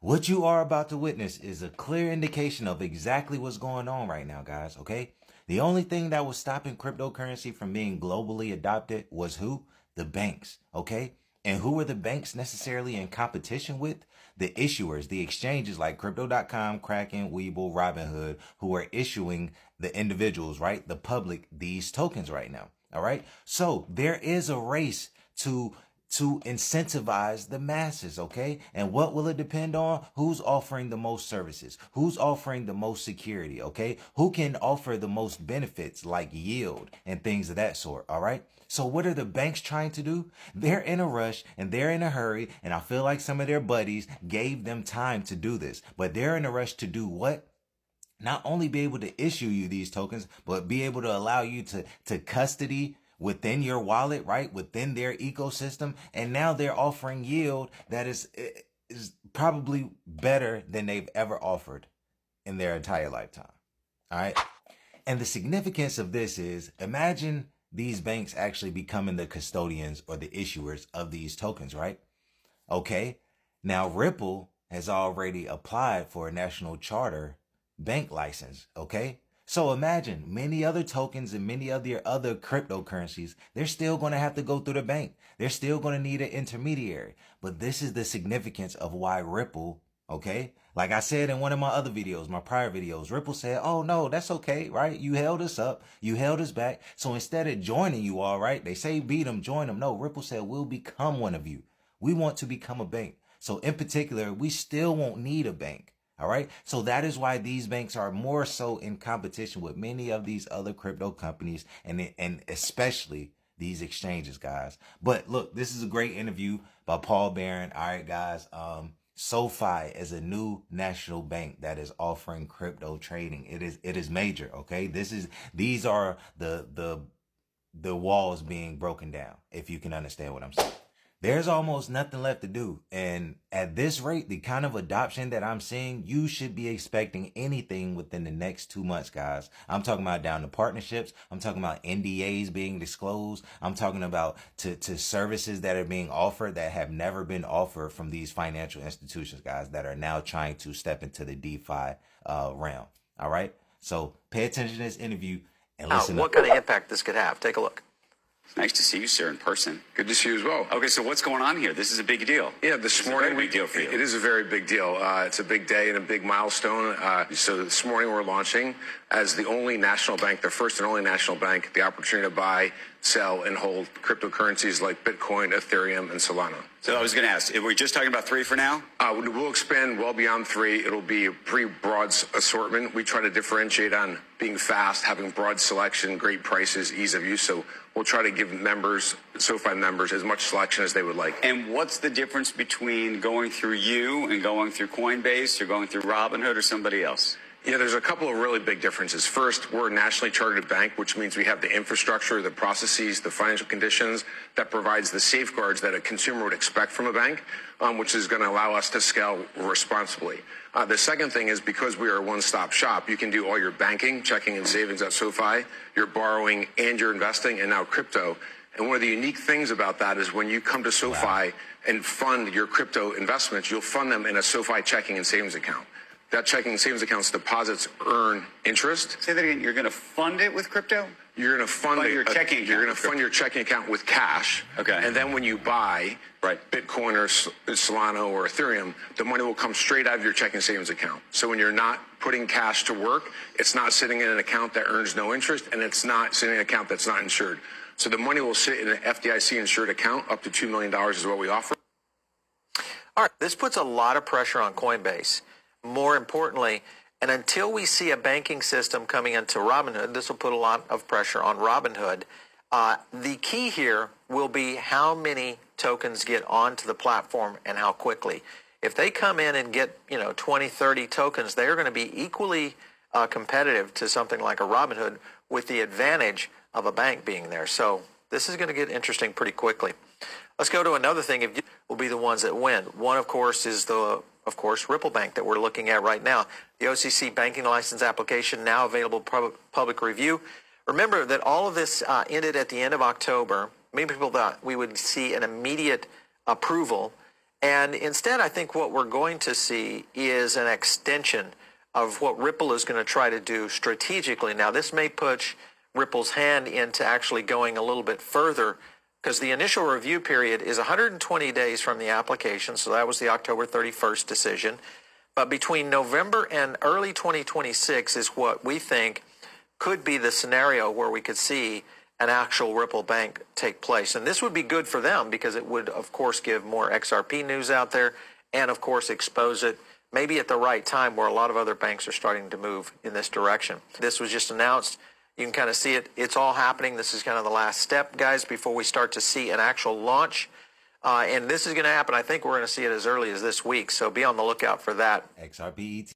What you are about to witness is a clear indication of exactly what's going on right now, guys, okay? The only thing that was stopping cryptocurrency from being globally adopted was who? The banks, okay? And who are the banks necessarily in competition with? The issuers, the exchanges like Crypto.com, Kraken, Webull, Robinhood, who are issuing the individuals, right? The public, these tokens right now, all right? So there is a race to incentivize the masses, okay? And what will it depend on? Who's offering the most services? Who's offering the most security, okay? Who can offer the most benefits like yield and things of that sort, all right? So what are the banks trying to do? They're in a rush and they're in a hurry, and I feel like some of their buddies gave them time to do this, but they're in a rush to do what? Not only be able to issue you these tokens, but be able to allow you to custody within your wallet, right? Within their ecosystem. And now they're offering yield that is probably better than they've ever offered in their entire lifetime. All right. And the significance of this is, imagine these banks actually becoming the custodians or the issuers of these tokens, right? Okay. Now Ripple has already applied for a national charter bank license. Okay. So imagine many other tokens and many other cryptocurrencies, they're still going to have to go through the bank. They're still going to need an intermediary. But this is the significance of why Ripple, okay? Like I said in one of my other videos, my prior videos, Ripple said, oh no, that's okay, right? You held us up. You held us back. So instead of joining you all, right? They say beat them, join them. No, Ripple said, we'll become one of you. We want to become a bank. So in particular, we still won't need a bank. All right. So that is why these banks are more so in competition with many of these other crypto companies and especially these exchanges, guys. But look, this is a great interview by Paul Barron. All right, guys. SoFi is a new national bank that is offering crypto trading. It is major. Okay. These are the walls being broken down, if you can understand what I'm saying. There's almost nothing left to do. And at this rate, the kind of adoption that I'm seeing, you should be expecting anything within the next 2 months, guys. I'm talking about down to partnerships. I'm talking about NDAs being disclosed. I'm talking about to services that are being offered that have never been offered from these financial institutions, guys, that are now trying to step into the DeFi realm. All right. So pay attention to this interview and listen what kind of impact this could have. Take a look. Nice to see you, sir, in person. Good to see you as well. Okay, so what's going on here? This is a big deal. Yeah, this morning, a very big deal for you. It is a very big deal. It's a big day and a big milestone. So this morning we're launching as the only national bank, the first and only national bank, the opportunity to buy, sell, and hold cryptocurrencies like Bitcoin, Ethereum, and Solana. So I was going to ask, are we just talking about 3 for now? We'll expand well beyond 3. It'll be a pretty broad assortment. We try to differentiate on being fast, having broad selection, great prices, ease of use. So we'll try to give members, SoFi members, as much selection as they would like. And what's the difference between going through you and going through Coinbase or going through Robinhood or somebody else? Yeah, there's a couple of really big differences. First, we're a nationally chartered bank, which means we have the infrastructure, the processes, the financial conditions that provides the safeguards that a consumer would expect from a bank, which is going to allow us to scale responsibly. The second thing is because we are a one-stop shop, you can do all your banking, checking, and savings at SoFi, your borrowing, and your investing, and now crypto. And one of the unique things about that is when you come to SoFi and fund your crypto investments, you'll fund them in a SoFi checking and savings account. That checking and savings account's deposits earn interest. Say that again. You're going to fund it with crypto? You're going to fund your checking account. You're going to fund your checking account with cash. Okay. And then when you buy Bitcoin or Solana or Ethereum, the money will come straight out of your checking and savings account. So when you're not putting cash to work, it's not sitting in an account that earns no interest, and it's not sitting in an account that's not insured. So the money will sit in an FDIC insured account. Up to $2 million is what we offer. All right, this puts a lot of pressure on Coinbase. More importantly, and until we see a banking system coming into Robinhood, this will put a lot of pressure on Robinhood. The key here will be how many tokens get onto the platform and how quickly. If they come in and get 20, 30 tokens, they're going to be equally competitive to something like a Robinhood with the advantage of a bank being there. So this is going to get interesting pretty quickly. Let's go to another thing. If will be the ones that win. One, of course, is Ripple Bank that we're looking at right now. The OCC banking license application now available public review. Remember that all of this ended at the end of October. Many people thought we would see an immediate approval, And instead, I think what we're going to see is an extension of what Ripple is going to try to do strategically. Now, this may push Ripple's hand into actually going a little bit further, because the initial review period is 120 days from the application. So that was the October 31st decision. But between November and early 2026 is what we think could be the scenario where we could see an actual Ripple bank take place. And this would be good for them because it would, of course, give more XRP news out there and, of course, expose it maybe at the right time where a lot of other banks are starting to move in this direction. This was just announced. You can kind of see it. It's all happening. This is kind of the last step, guys, before we start to see an actual launch. And this is going to happen. I think we're going to see it as early as this week. So be on the lookout for that. XRP